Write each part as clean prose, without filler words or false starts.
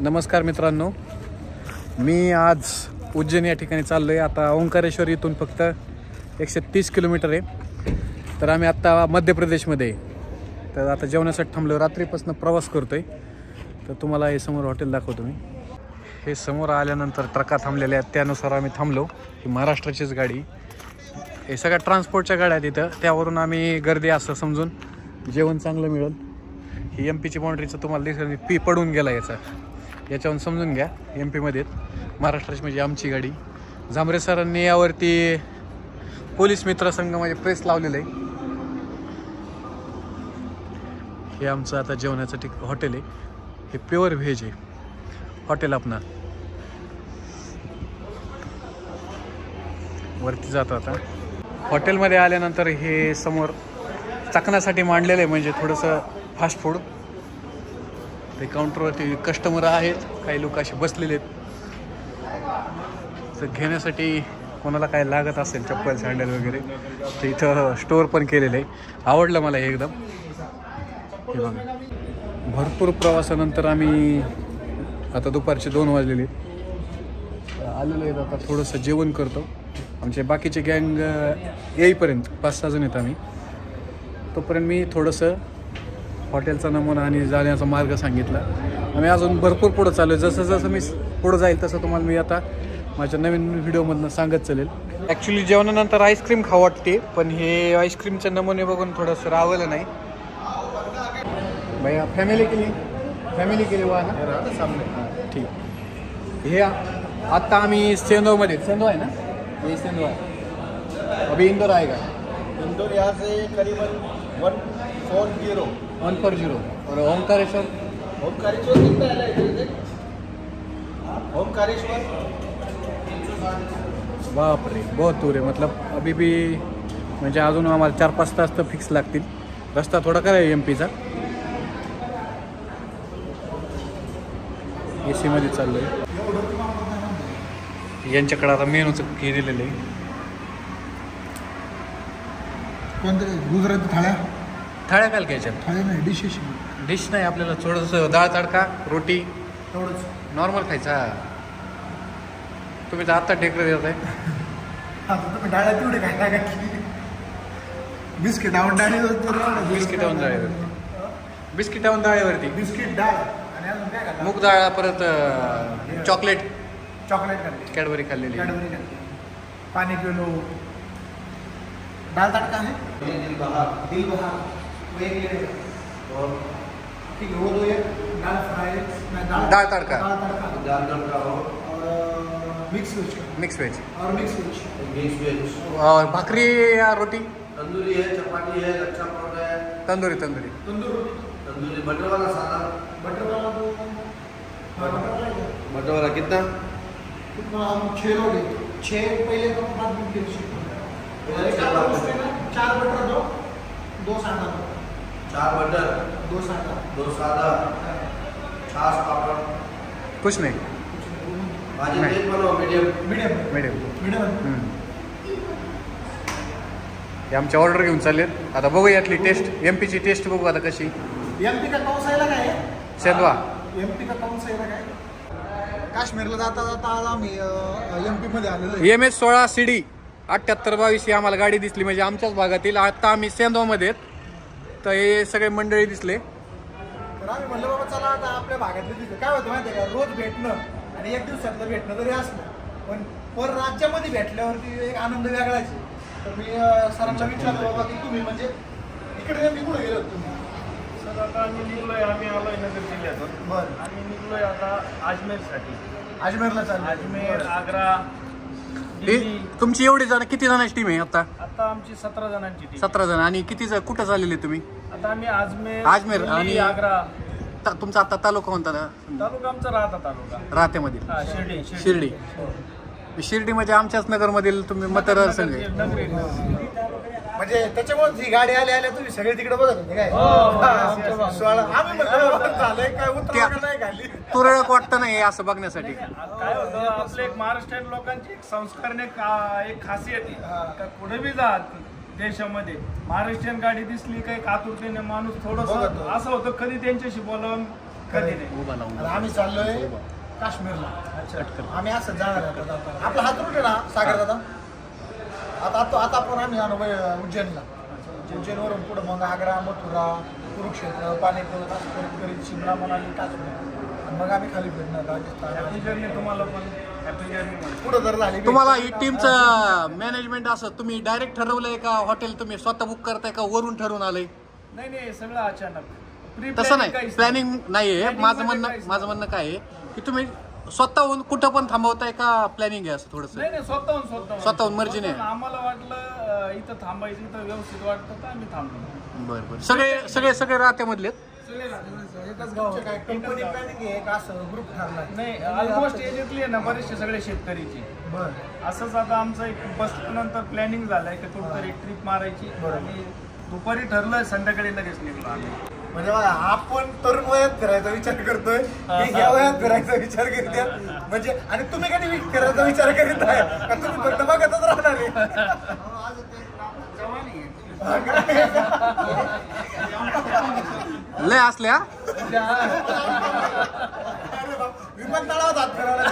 नमस्कार मित्रांनो, मी आज उज्जैन या ठिकाणी चाललो आहे. आता ओंकारेश्वर इथून फक्त 130 किलोमीटर आहे. तर आम्ही आत्ता मध्य प्रदेशमध्ये आहे. तर आता जेवणासाठी थांबलो, रात्रीपासून प्रवास करतो आहे. तर तुम्हाला हे समोर हॉटेल दाखवतो मी. हे समोर आल्यानंतर ट्रका थांबलेल्या आहेत, त्यानुसार आम्ही थांबलो. ही महाराष्ट्राचीच गाडी, हे सगळ्या ट्रान्सपोर्टच्या गाड्या आहेत इथं. त्यावरून आम्ही गर्दी असं समजून जेवण चांगलं मिळेल. ही MP ची बाउंड्रीचं तुम्हाला दिसेल, पी पडून गेला याच्यावरून समजून घ्या. MP मध्ये महाराष्ट्राची म्हणजे आमची गाडी. झांबरे सरांनी यावरती पोलीस मित्र संघ म्हणजे प्रेस लावलेलं आहे. हे आमचं आता जेवणाचं हॉटेल आहे. हे प्युअर व्हेज आहे हॉटेल. आपणा वरती जातो आता. हॉटेलमध्ये आल्यानंतर हे समोर चाकण्यासाठी मांडलेलं आहे, म्हणजे थोडंसं फास्ट फूड. ते काउंटरवरती कस्टमर आहेत, काही लोक असे बसलेले आहेत. तर घेण्यासाठी कोणाला काय लागत असेल, चप्पल सँडल वगैरे, तर इथं स्टोअर पण केलेलं आहे. आवडलं मला हे एकदम. हे बघा, भरपूर प्रवासानंतर आम्ही आता दुपारचे 2 वाजलेले आलेलो आहेत. आता थोडंसं जेवण करतो. आमचे बाकीचे गँग येईपर्यंत 5-6 जण आहेत आम्ही. तोपर्यंत मी थोडंसं हॉटेलचा नमुना आणि जाण्याचा मार्ग सांगितला. आम्ही अजून भरपूर पुढं चालू आहे. जसं जसं मी पुढं जाईल तसं तुम्हाला मी आता माझ्या नवीन व्हिडिओमधनं सांगत चालेल. ॲक्च्युली जेवणानंतर आईस्क्रीम खावं वाटते, पण हे आईस्क्रीमचे नमुने बघून थोडंसं रावलं नाही. भैया फॅमिली के लिए हुआ ना सामने. ठीक. हे आत्ता आम्ही सेंदोमध्ये, सेंदो आहे ना, ये सेंदो आहे. अभी इंदौर आएगा. इंदौर यहाँ से करीबन 140 और ओंकारेश्वर कितना है? ओंकारेश्वर बाप रे, बहुत दूर आहे. मतलब अभी भी म्हणजे अजून आम्हाला 4-5 तास तर फिक्स लागतील. रस्ता थोडा काय आहे MP चा. AC मध्ये चाललो आहे. यांच्याकडे आता मेनूचं हे दिलेलं आहे. कोणतं गुजराती थाळ्या काय घ्यायच्यात? थाळ्या नाही, डिश नाही, आपल्याला थोडंसं डाळ तडका, रोटी तेवढंच नॉर्मल खायचा. तुम्ही तर आत्ता ढेकरं देत आहे. आता तुम्ही डाळ्या तेवढे खायला का? बिस्किट आवून डाळीवरती, बिस्किट आवून डाळीवरती, बिस्किट डाळ आणि अजून काय खाल्लं? मूग डाळ, परत चॉकलेट खाल्ली, कॅडबरी खाल्लेली, पाणी पिलो. दाल तड़का है, दिल बहार ठीक है, वो दो. दाल फ्राई, दाल तड़का और मिक्स वेज और भाकरी या रोटी, तंदूरी है, चपाती है, लच्छा परोठा है, तंदूरी बटर वाला सादा, बटर वाला कितना? 6 लोग हैं. 6 पहले तो 5 मिनट 4 बटर दो, 2 सादा दो. 4 बटर, 2 सादा, छाछ पापड़, कुछ नहीं. भाजी तेज बनव, मीडियम. हे आमच्या ऑर्डर घेऊन चाललेत. आता बघू यातली टेस्ट, MP ची टेस्ट बघू आता कशी. MP का कौन सा इलाका है? सेंदवा. MP का कौन सा इलाका है? काश्मीरला जाता आज आम्ही MP मध्ये आलेलो. MS 16 CD 7822 ही आम्हाला गाडी दिसली, म्हणजे आमच्याच भागातील. आता आम्ही सेंदवामध्ये आहेत. तर हे सगळे मंडळी दिसले. तर आम्ही म्हणलं बाबा चला आता आपल्या भागातले दिसले. काय होतं माहिती आहे का, रोज भेटणं आणि एक दिवसातलं भेटणं जरी असलं, पण पर राज्यामध्ये भेटल्यावरती एक आनंद वेगळाच आहे. तर मी सरांना विचारलं बाबा की तुम्ही म्हणजे इकडे मी कुठे गेलो तुम्ही? सर आता आम्ही निघलोय, आम्ही आलोय नगर जिल्ह्यातून. बरं. आम्ही निघलोय आता अजमेरसाठी. अजमेरला चाललो. अजमेर, आग्रा, दिल्ली. तुमची एवढी जण, किती जणांची टीम आहे आता? आता आमची 17 जणांची टीम. 17 जण. आणि किती कुठं चाललेले तुम्ही? आता आम्ही अजमेर दिल्ली, आणि आग्रा. तुमचा आता तालुका कोणता? तालुका आमचा राहता तालुका राहत्यामध्ये. हा, शिर्डी. शिर्डी म्हणजे आम्च्याच नगरमधील तुम्ही मतदार संघ आहे. नगरी. म्हणजे त्याच्यामुळे ही गाडी आल्या तुम्ही सगळे तिकडे बघत होते काय? आम्ही म्हणलं झालंय काय, उतरलं नाही खाली. तुरळक वाटतं नाही असं बघण्यासाठी. काय होतं, आपले एक महाराष्ट्रीयन लोकांची एक संस्कारने एक खासियत आहे. कुठे बी जात देशामध्ये महाराष्ट्रीयन गाडी दिसली काही आतुरतेने माणूस थोडंसं असं होतं कधी त्यांच्याशी बोलावून कधी नाही. उभा लावून आता आम्ही चाललोय काश्मीरला. आम्ही असं जाणार आहे आता. आपला हात रूट आहे ना सागर दादा. आता पण आम्ही जाणार उज्जैनला. उज्जैनवरून पुढं मग आग्रा, मथुरा, कुरुक्षेत्र, पाणीपत असं करीत शिमला, मनाली, काश्मीर आणि मग आम्ही खाली फिरणार राजस्थान. हॅपी जर्नी तुम्हाला पण. हॅपी जर्नी पुढं जर झाली तुम्हाला ही टीमचं मॅनेजमेंट असं तुम्ही डायरेक्ट ठरवलंय का हॉटेल तुम्ही स्वतः बुक करताय का वरून ठरवून आलंय? नाही सगळं अचानक. तसं नाही, प्लॅनिंग नाहीये. माझं म्हणणं काय आहे की तुम्ही स्वतःहून कुठं पण थांबवताय का प्लॅनिंग आहे असं थोडंसं? नाही स्वतःहून मर्जी नाही. आम्हाला वाटलं इथं थांबायचं, इथं व्यवस्थित वाटतं तर आम्ही थांबलो. बरं. सगळे राहत्यामधले एकच गाव कंपनी प्लॅनिंग आहे का असं ग्रुप ठरला? नाही, ऑलमोस्ट एजंटली आहे ना बरेचसे सगळे शेतकरीची. बरं. असंच आता आमचं एक बसल्यानंतर प्लॅनिंग झालंय की कुठेतरी ट्रिप मारायची. आणि दुपारी ठरलं, संध्याकाळी लगेच निघलो आम्ही. म्हणजे बघा आपण तरुण वयात फिरायचा विचार करतोय, या वयात फिरायचा विचार करते म्हणजे. आणि तुम्ही कधी फिरायचा विचार करीत आहे का? तुम्ही फक्त बघतच राहणार लय असल्या विमानतळावर हात फिरवला.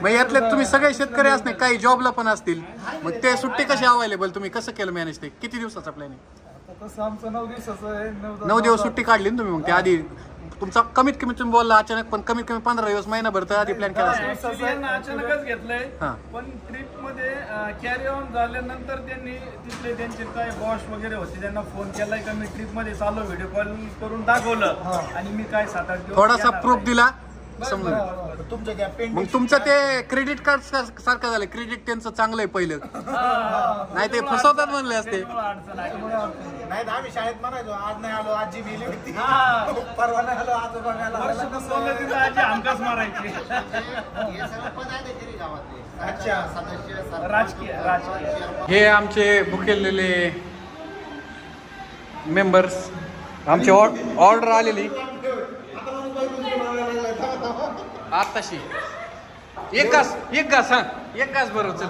मग यातले तुम्ही सगळे शेतकरी असणे, काही जॉबला पण असतील, मग ते सुट्टी कशी अवेलेबल तुम्ही कसं केलं मॅनेज? ते किती दिवसाचा प्लॅनिंग? तसं आमचं 9 दिवसाचं आहे. 9 दिवस सुट्टी काढली ना तुम्ही? मग त्या आधी तुमचा कमीत कमी तुम्ही बोलला अचानक, पण कमीत कमी 15 दिवस, महिनाभर तर आधी प्लॅन केला असेल. अचानकच घेतलंय. पण ट्रिप मध्ये कॅरी ऑन झाल्यानंतर त्यांनी तिथले त्यांचे काय बॉस वगैरे होते त्यांना फोन केलाय का मी ट्रिप मध्ये चालू, व्हिडिओ कॉल करून दाखवलं आणि मी काय 7-8 दिवस थोडासा प्रूफ दिला समजा. तुमचं मग तुमचं ते क्रेडिट कार्ड सारखं झालं. क्रेडिट त्यांचं चांगलं आहे पहिलं, नाही ते फसवतात म्हणले असते. नाही आम्ही शाळेत म्हणायचो आज नाही आलो, आजी गेली होती, परवा नाही आलो, आज बघायला आजी हमकाच मारायची. राजकीय हे आमचे बुक केलेले मेंबर्स, आमची ऑर्डर आलेली आताशी. एक घास बरोबर. चल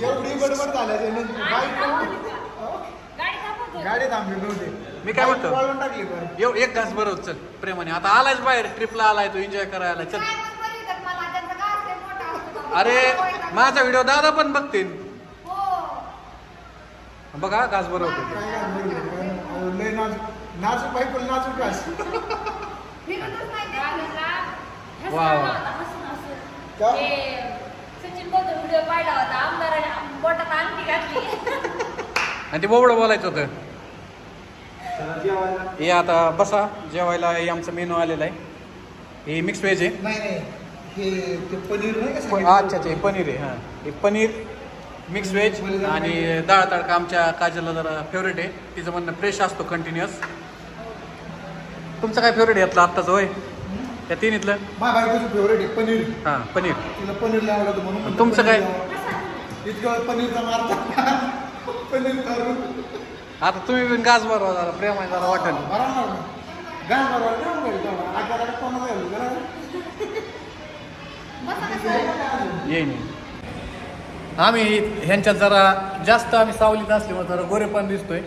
एवढी गडबड झाल्या गाडी थांबली नव्हती. मी काय म्हणतो, टाकली एक घास बरोबर. चल प्रेमाने, आता आलायच बाहेर, ट्रिपला आलाय तो, एन्जॉय करायला. चल. अरे माझा व्हिडिओ दादा पण बघतील बघा. घास बरोबर. नाचू बायको नाचू घास. वा सचिन व्हिडिओ पाहिला होता, आमदाराने बोटात अंगठी घातली आणि ते बोबडं बोलायचं होतं. हे आता बसा जेवायला. हे आमचं मेनू आलेला आहे. हे मिक्स व्हेज आहे. नाही हे पनीर नाही का? अच्छा हे पनीर आहे. हां, हे पनीर मिक्स व्हेज आणि डाळ तडका. आमच्या काजलला जरा फेवरेट आहे, तिचं म्हणणं फ्रेश असतो कंटिन्युअस. तुमचं काय फेवरेट आहे यातलं आत्ताच? होय, त्या तिन्हीतलं माझ्या बायकोची फेवरेट आहे पनीर. हां पनीर. तिला पनीर आवडतं म्हणून. तुमचं काय? इतकं पनीरचा मारता पनीर करून. आता तुम्ही पण गाज बरोबर जरा प्रेम आहे जरा वाटेल. येईन. आम्ही ह्यांच्यात जरा जास्त आम्ही सावलीत असल्यामुळे जरा गोरेपण दिसतोय.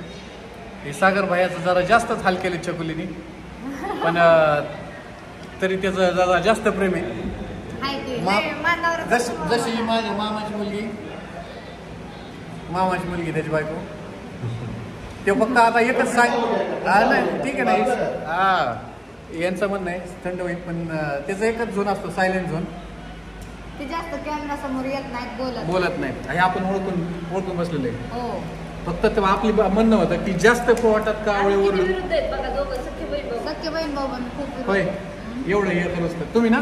हे सागर भाईचं जरा जास्तच हाल केले चकुलीने, पण तरी त्याचं जरा जास्त प्रेम आहे. जशी माझ्या मामाची मुलगी त्याची बायको, ते फक्त आता एकच नाही ठीक आहे नाही. यांचं म्हणणं आहे थंड होईल, पण त्याचा एकच झोन असतो, सायलेंट झोन. ते जास्त कॅमेरा समोर येत नाहीत, बोलत नाहीत. हे आपण ओळखून बसलेले. फक्त तेव्हा आपली म्हणणं होतं की जास्त पोटात का आवळीवर. सख्खे बहीण भाऊ पण खूप होय, एवढं हे करत असतं तुम्ही ना.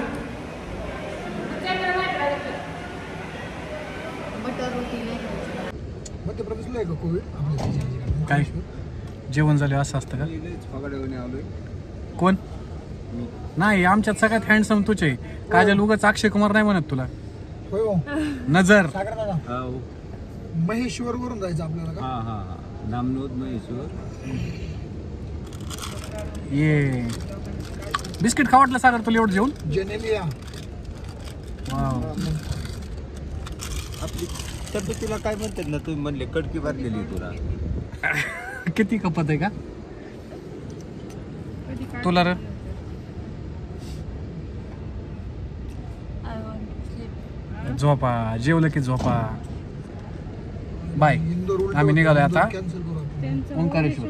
काय जेवण झालं असं असतं का? कोण नाही, आमच्यात सगळ्यात हँडसम तुझ आहे. काजल उगाच अक्षय कुमार नाही म्हणत तुला. नजर महेश्वर वरून जायचं आपल्याला. नामनोद महेश्वर. ये बिस्किट खा वाटलं सागर तुला एवढं जेवण? जेनेलिया वाव. तब्येतीला काय म्हणतात ना तुम्ही म्हणले कडकी बांधलेली तुला. किती खपत आहे का तुला रे? झोपा, जेवलं की झोपा. बाय. आम्ही निघालोय आता ओंकारेश्वर.